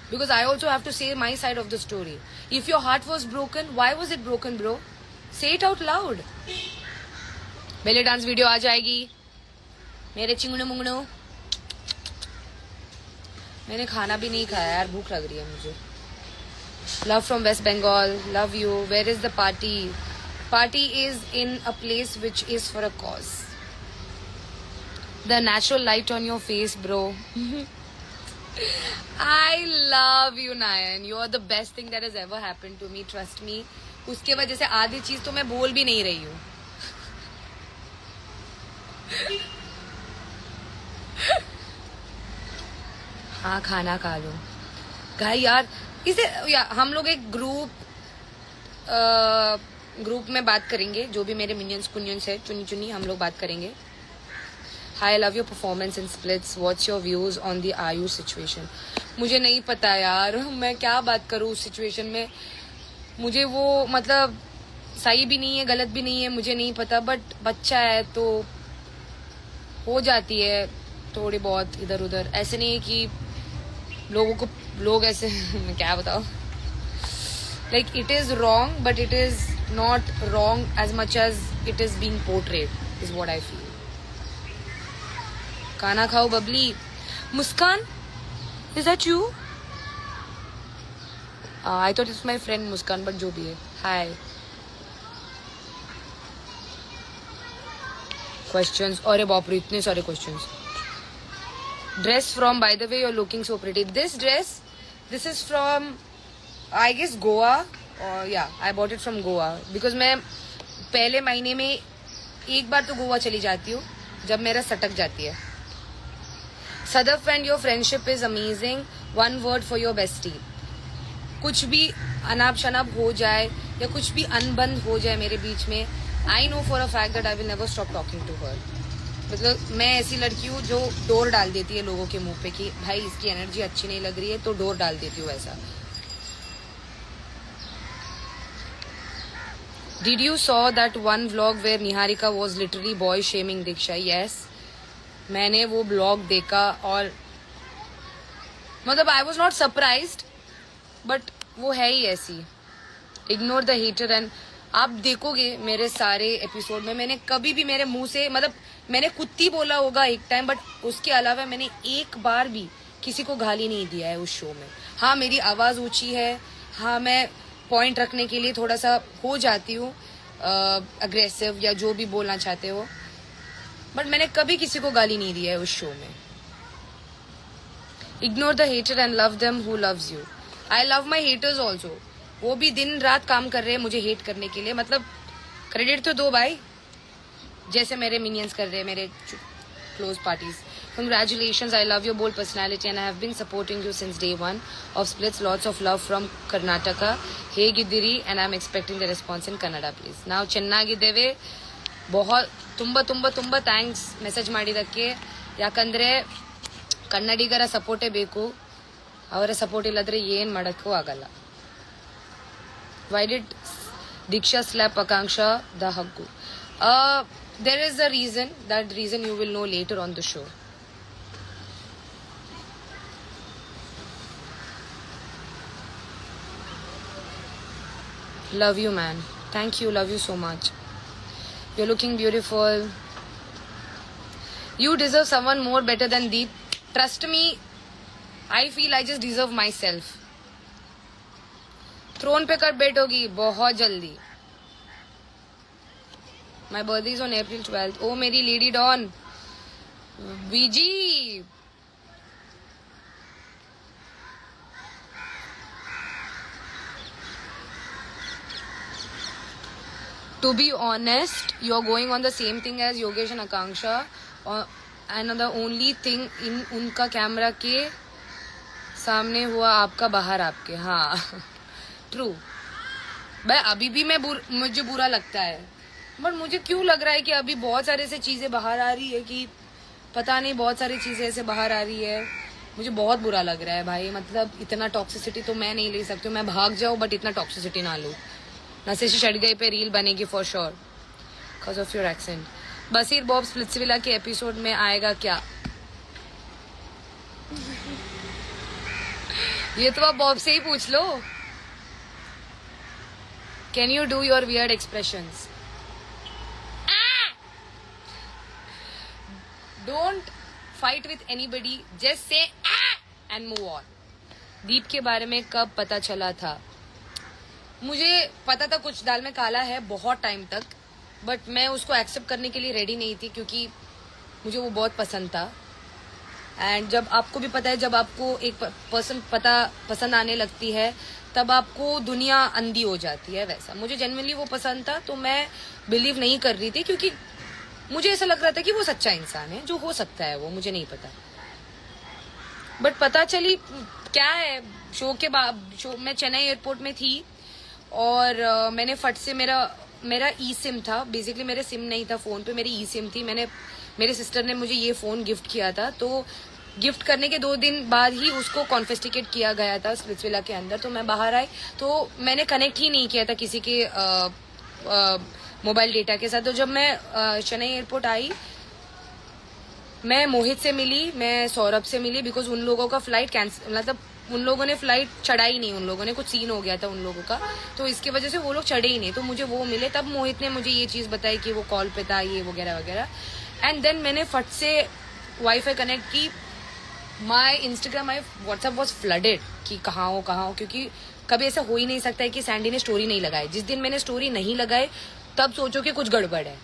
Speaker 1: Because I also have to say my side of the story. If your heart was broken, why was it broken bro? Say it out loud. Belly dance video आ जाएगी मेरे चिंगड़ो मुंगड़ो. मैंने खाना भी नहीं खाया यार, भूख लग रही है मुझे. Love from West Bengal. Love you. Where is the party? Party is in a place which is for a cause. The natural light on your face, bro. I love you, Nayan. You are the best thing that has ever happened to me. Trust me. उसके वजह से आधी चीज तो मैं बोल भी नहीं रही हूँ. हाँ, खाना खा लो. गाय यार, हम लोग एक ग्रुप में बात करेंगे. जो भी मेरे मिनियंस कुनियंस है, चुनी हम लोग बात करेंगे. Hi, I love your performance in Splits. What's your views on the Ayush situation? मुझे नहीं पता यार, मैं क्या बात करूँ उस सिचुएशन में. मुझे वो मतलब सही भी नहीं है, गलत भी नहीं है, मुझे नहीं पता. बट बच्चा है तो हो जाती है थोड़ी बहुत इधर उधर. ऐसे नहीं है कि लोग ऐसे मैं क्या बताऊँ. Like it is wrong, but it is not wrong as much as it is being portrayed, is what I feel. खाना खाओ Babli. Muskaan, is that you? I thought it's my friend Muskaan, but जो भी है. हाय. क्वेश्चंस. अरे बाप रे, इतने सारे questions. Dress from, by the way you are looking so pretty. This is from I guess Goa. Yeah I bought it from Goa. Because मैं पहले महीने में एक बार तो गोवा चली जाती हूँ जब मेरा सटक जाती है. Sadaf and your friendship is amazing. One word for your bestie. कुछ भी अनाप शनाप हो जाए या कुछ भी अनबन हो जाए मेरे बीच में, I know for a fact that I will never stop talking to her. मतलब मैं ऐसी लड़की हूँ जो डोर डाल देती है लोगों के मुंह पे कि भाई इसकी एनर्जी अच्छी नहीं लग रही है, तो डोर डाल देती हूँ ऐसा. Did you saw that one vlog where Niharika was literally boy shaming Diksha? Yes. मैंने वो ब्लॉग देखा और मतलब I was not surprised, but वो है ही ऐसी. Ignore the hater and आप देखोगे मेरे सारे एपिसोड में मैंने कभी भी मेरे मुंह से मतलब मैंने कुत्ती बोला होगा एक टाइम, बट उसके अलावा मैंने एक बार भी किसी को गाली नहीं दिया है उस शो में. हाँ मेरी आवाज ऊंची है, हाँ मैं पॉइंट रखने के लिए थोड़ा सा हो जाती हूँ अग्रेसिव या जो भी बोलना चाहते हो, बट मैंने कभी किसी को गाली नहीं दी है उस शो में. Ignore the hater and love them who loves you. I love my haters also. वो भी दिन रात काम कर रहे हैं मुझे हेट करने के लिए. मतलब क्रेडिट तो दो भाई, जैसे मेरे मिनियंस कर रहे हैं मेरे close parties. Congratulations, I love your bold personality and I have been supporting you since day one of Splits. Lots of love from Karnataka. Hey Gidiri, and I'm expecting the response in Kannada, please. Now, ಚೆನ್ನಾಗಿದ್ದೇವೆ. बहुत ತುಂಬ thanks message ಮಾಡಿದ್ದಕ್ಕೆ. ಯಾಕಂದರೆ ಕನ್ನಡಿಗರ ಸಪೋರ್ಟೇ ಬೇಕು. ಅವರ support ಇಲ್ಲದ್ರೆ ಏನು ಮಾಡೋಕ್ಕೂ ಆಗಲ್ಲ. Why did Diksha slap Akanksha the Haggu? There is a reason. That reason you will know later on the show. Love you, man. Thank you. Love you so much. You're looking beautiful. You deserve someone more better than Deep. Trust me, I feel I just deserve myself. Throne पे कब बैठोगी? बहुत जल्दी. My birthday is on April 12th. Oh, मेरी lady don बीजी. To be honest, you're going on the same thing as Yogesh and Akanksha. And the only thing in उनका camera के सामने हुआ आपका बाहर आपके. हाँ ट्रू. भाई अभी भी मुझे बुरा लगता है, बट मुझे क्यों लग रहा है कि अभी बहुत सारे ऐसे चीजें बाहर आ रही है कि पता नहीं, बहुत सारी चीजें ऐसे बाहर आ रही है. मुझे बहुत बुरा लग रहा है भाई. मतलब इतना टॉक्सिसिटी तो मैं नहीं ले सकती हूँ. मैं भाग जाऊँ बट इतना टॉक्सिसिटी ना लूँ. नसेशी शडगई पे रील बनेगी for sure because of your accent. Baseer Bob Splitsvilla के एपिसोड में आएगा क्या? ये तो आप बॉब से ही पूछ लो. Can you do your weird expressions? Don't fight with anybody. Just say and move on. Deep के बारे में कब पता चला था? मुझे पता था कुछ दाल में काला है बहुत टाइम तक, बट मैं उसको एक्सेप्ट करने के लिए रेडी नहीं थी क्योंकि मुझे वो बहुत पसंद था. एंड जब आपको भी पता है, जब आपको एक पर्सन पसंद आने लगती है तब आपको दुनिया अंधी हो जाती है. वैसा मुझे जेन्युइनली वो पसंद था, तो मैं बिलीव नहीं कर रही थी क्योंकि मुझे ऐसा लग रहा था कि वो सच्चा इंसान है. जो हो सकता है वो मुझे नहीं पता, बट पता चली क्या है. शो मैं चेन्नई एयरपोर्ट में थी और मैंने फट से मेरा ई सिम था. बेसिकली मेरे सिम नहीं था फोन पे, मेरी ई सिम थी. मेरे सिस्टर ने मुझे ये फोन गिफ्ट किया था, तो गिफ्ट करने के 2 दिन बाद ही उसको कॉन्फिस्टिकेट किया गया था स्प्लिट्सविला के अंदर. तो मैं बाहर आई तो मैंने कनेक्ट ही नहीं किया था किसी के मोबाइल डेटा के साथ. तो जब मैं चेन्नई एयरपोर्ट आई, मैं मोहित से मिली, मैं सौरभ से मिली, बिकॉज उन लोगों का फ्लाइट कैंसिल, मतलब उन लोगों ने फ्लाइट चढ़ाई नहीं. उन लोगों ने कुछ सीन हो गया था उन लोगों का, तो इसकी वजह से वो लोग चढ़े ही नहीं. तो मुझे वो मिले. तब मोहित ने मुझे ये चीज बताई कि वो कॉल पे था, ये वगैरह वगैरह. एंड देन मैंने फट से वाईफाई कनेक्ट की. My Instagram, my WhatsApp was flooded कि कहाँ हो, क्योंकि कभी ऐसा हो ही नहीं सकता है कि सैंडी ने स्टोरी नहीं लगाई. जिस दिन मैंने स्टोरी नहीं लगाई तब सोचो कि कुछ गड़बड़ है.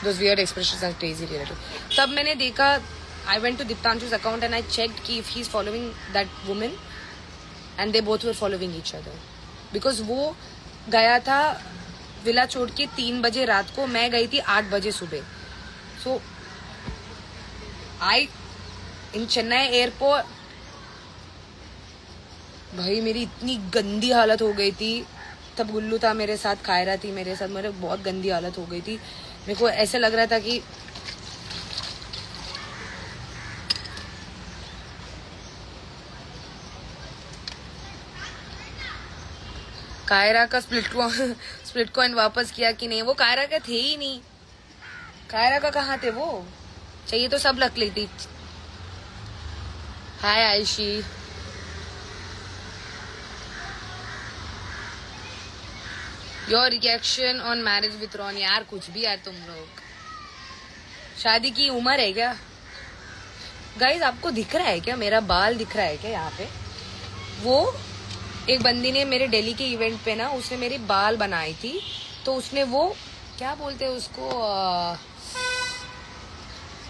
Speaker 1: Those weird expressions are crazy related. तब मैंने देखा, I went to Diptanshu's account and I checked कि if he's following that woman, and they both were following each other. Because वो गया था विला छोड़ के 3 बजे रात को, मैं गई थी 8 बजे सुबह. So I in Chennai airport, भाई मेरी इतनी गंदी हालत हो गई थी. तब गुल्लू था मेरे साथ, कायरा थी मेरे साथ, मेरे बहुत गंदी हालत हो गई थी। मेरे को ऐसे लग रहा था कि कायरा का स्प्लिट कॉइन वापस किया कि नहीं? वो कायरा के थे ही नहीं। कायरा का कहाँ थे वो? चाहिए तो सब रख लेती। Hi Ayshi, your reaction on marriage with Ron. यार कुछ भी यार, तुम लोग शादी की उम्र है क्या? गाइज आपको दिख रहा है क्या? मेरा बाल दिख रहा है क्या यहाँ पे? वो एक बंदी ने मेरे दिल्ली के इवेंट पे ना, उसने मेरी बाल बनाई थी, तो उसने वो क्या बोलते हैं उसको,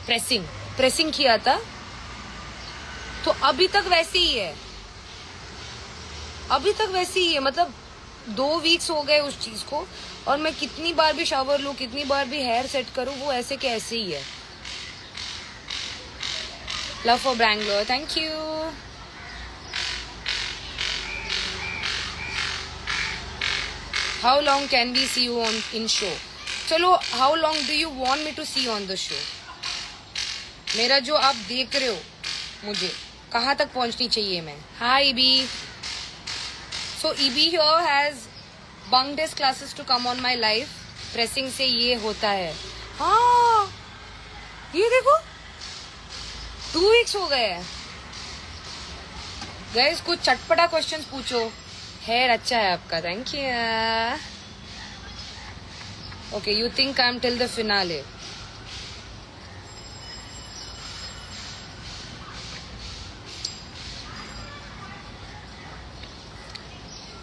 Speaker 1: प्रेसिंग किया था, तो अभी तक वैसे ही है, अभी तक वैसे ही है। मतलब 2 वीक्स हो गए उस चीज को, और मैं कितनी बार भी शावर लूं, कितनी बार भी हेयर सेट करूं, वो ऐसे के ऐसे ही है। Love for Bangalore, thank you. How long can we see you on in show? चलो, how long do you want me to see on the show? मेरा जो आप देख रहे हो, मुझे कहाँ तक पहुँचनी चाहिए मैं? Hi EB. So EB here has bunked his classes to come on my live. Pressing से ये होता है। हाँ, ये देखो 2 weeks हो गए हैं। Guys कुछ चटपटा क्वेश्चंस पूछो। हेयर अच्छा है आपका, thank you. Okay, you think I am till the finale?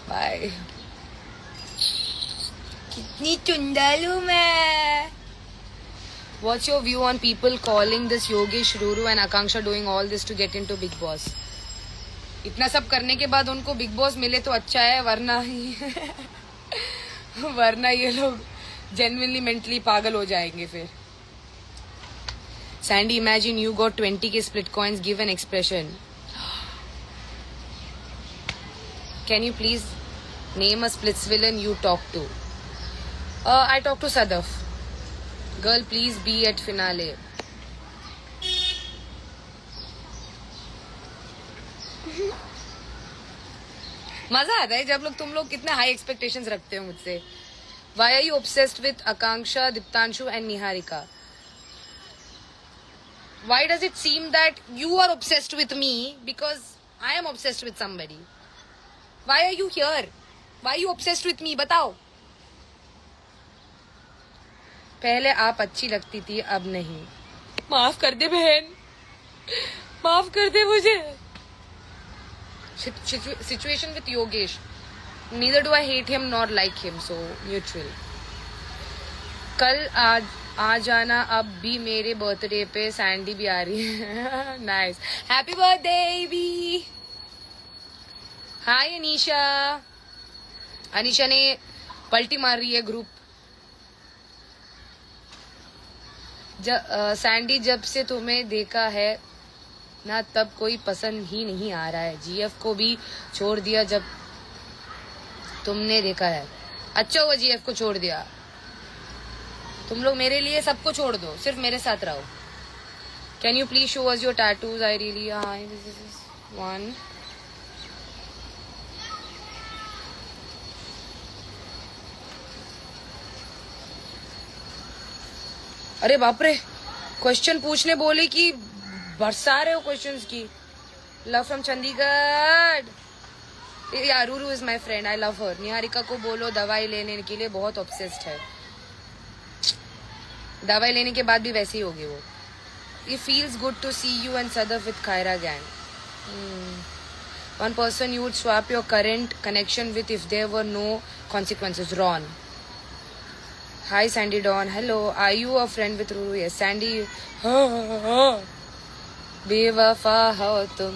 Speaker 1: Bye. कितनी चुंडल हूं मैं। What's your view on people calling this Yogesh, Ruru and Akanksha doing all this to get into Big Boss? इतना सब करने के बाद उनको बिग बॉस मिले तो अच्छा है, वरना ये लोग जेन्युइनली मेंटली पागल हो जाएंगे फिर। Sandy, imagine you got 20 K split coins, give an expression. Can you please name a splitsvillain you talk to? I talk to Sadaf. Girl please be at finale. मजा आता है जब तुम लोग कितने हाई एक्सपेक्टेशंस रखते हो मुझसे। Why are you obsessed with Akanksha, Diptanshu and Niharika? Why does it seem that you are obsessed with me because I am obsessed with somebody? Why are you here? Why are you obsessed with me? बताओ। पहले आप अच्छी लगती थी, अब नहीं। माफ कर दे बहन, माफ कर दे मुझे। Situation with Yogesh. Neither do I hate him nor like him, so neutral. कल आ जाना अब भी मेरे बर्थडे पे, सैंडी भी आ रही है। Nice, happy birthday B. Hi Anisha. Anisha ने पलटी मार रही है ग्रुप। सैंडी, जब से तुम्हें देखा है ना तब कोई पसंद ही नहीं आ रहा है। जीएफ को भी छोड़ दिया जब तुमने देखा है। अच्छा हुआ जीएफ को छोड़ दिया। तुम लोग मेरे लिए सबको छोड़ दो, सिर्फ मेरे साथ रहो। Can you please show us your tattoos? I really, one. अरे बाप रे, क्वेश्चन पूछने बोले कि बरसा रहे हो क्वेश्चंस की। Love from Chandigarh. Yeah Ruru is my friend, I love her. Niharika को बोलो दवाई लेने के लिए, बहुत ऑब्सेस्ड है। दवाई लेने के बाद भी वैसे ही होगी वो। It feels good to see you and Sadaf with Khaira gang. One person you would swap your current connection with if there were no consequences. Ron. Hi Sandy Dawn. Hello. Are you a friend with Ruru? Yes. Sandy. बेवफा हो तुम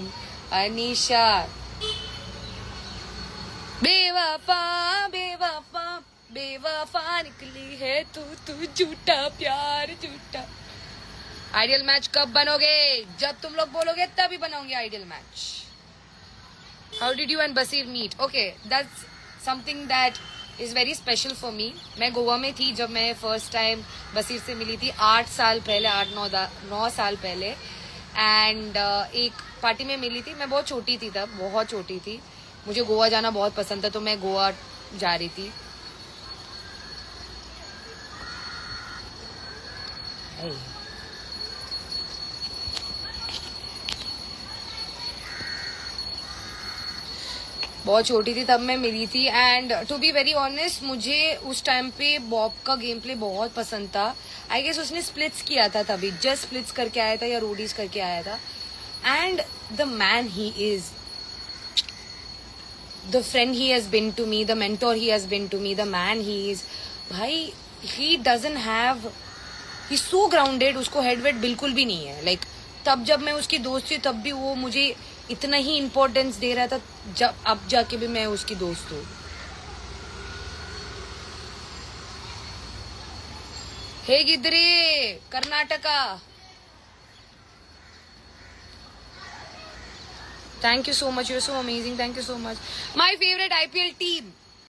Speaker 1: अनीशा। बेवफा बेवफा बेवफा निकली है तू झूठा प्यार झूठा। आइडियल मैच कब बनोगे? जब तुम लोग बोलोगे तभी बनोगे ideal match. How did you and Baseer meet? Okay, that's something that is very special for me. मैं गोवा में थी जब मैं फर्स्ट टाइम बसीर से मिली थी 8 साल पहले, 8-9 साल पहले. एंड एक पार्टी में मिली थी. मैं बहुत छोटी थी तब, बहुत छोटी थी. मुझे गोवा जाना बहुत पसंद था तो मैं गोवा जा रही थी. बहुत छोटी थी तब मैं मिली थी. And to be very honest, मुझे उस टाइम पे बॉब का गेम प्ले बहुत पसंद था. आई गेस उसने स्प्लिट्स किया था तभी, जस्ट स्प्लिट्स करके आया था या रोडीज करके आया था. And the man he is, the friend he has been to me, the mentor he has been to me, the man he is, भाई he doesn't have, he so grounded. उसको head weight बिल्कुल भी नहीं है. Like तब जब मैं उसकी दोस्त थी तब भी वो मुझे इतना ही इम्पोर्टेंस दे रहा था, जब अब जाके भी मैं उसकी दोस्त हूँ. हे गिद्रे Karnataka, thank you so much, you're so amazing, thank you so much. My favorite IPL team,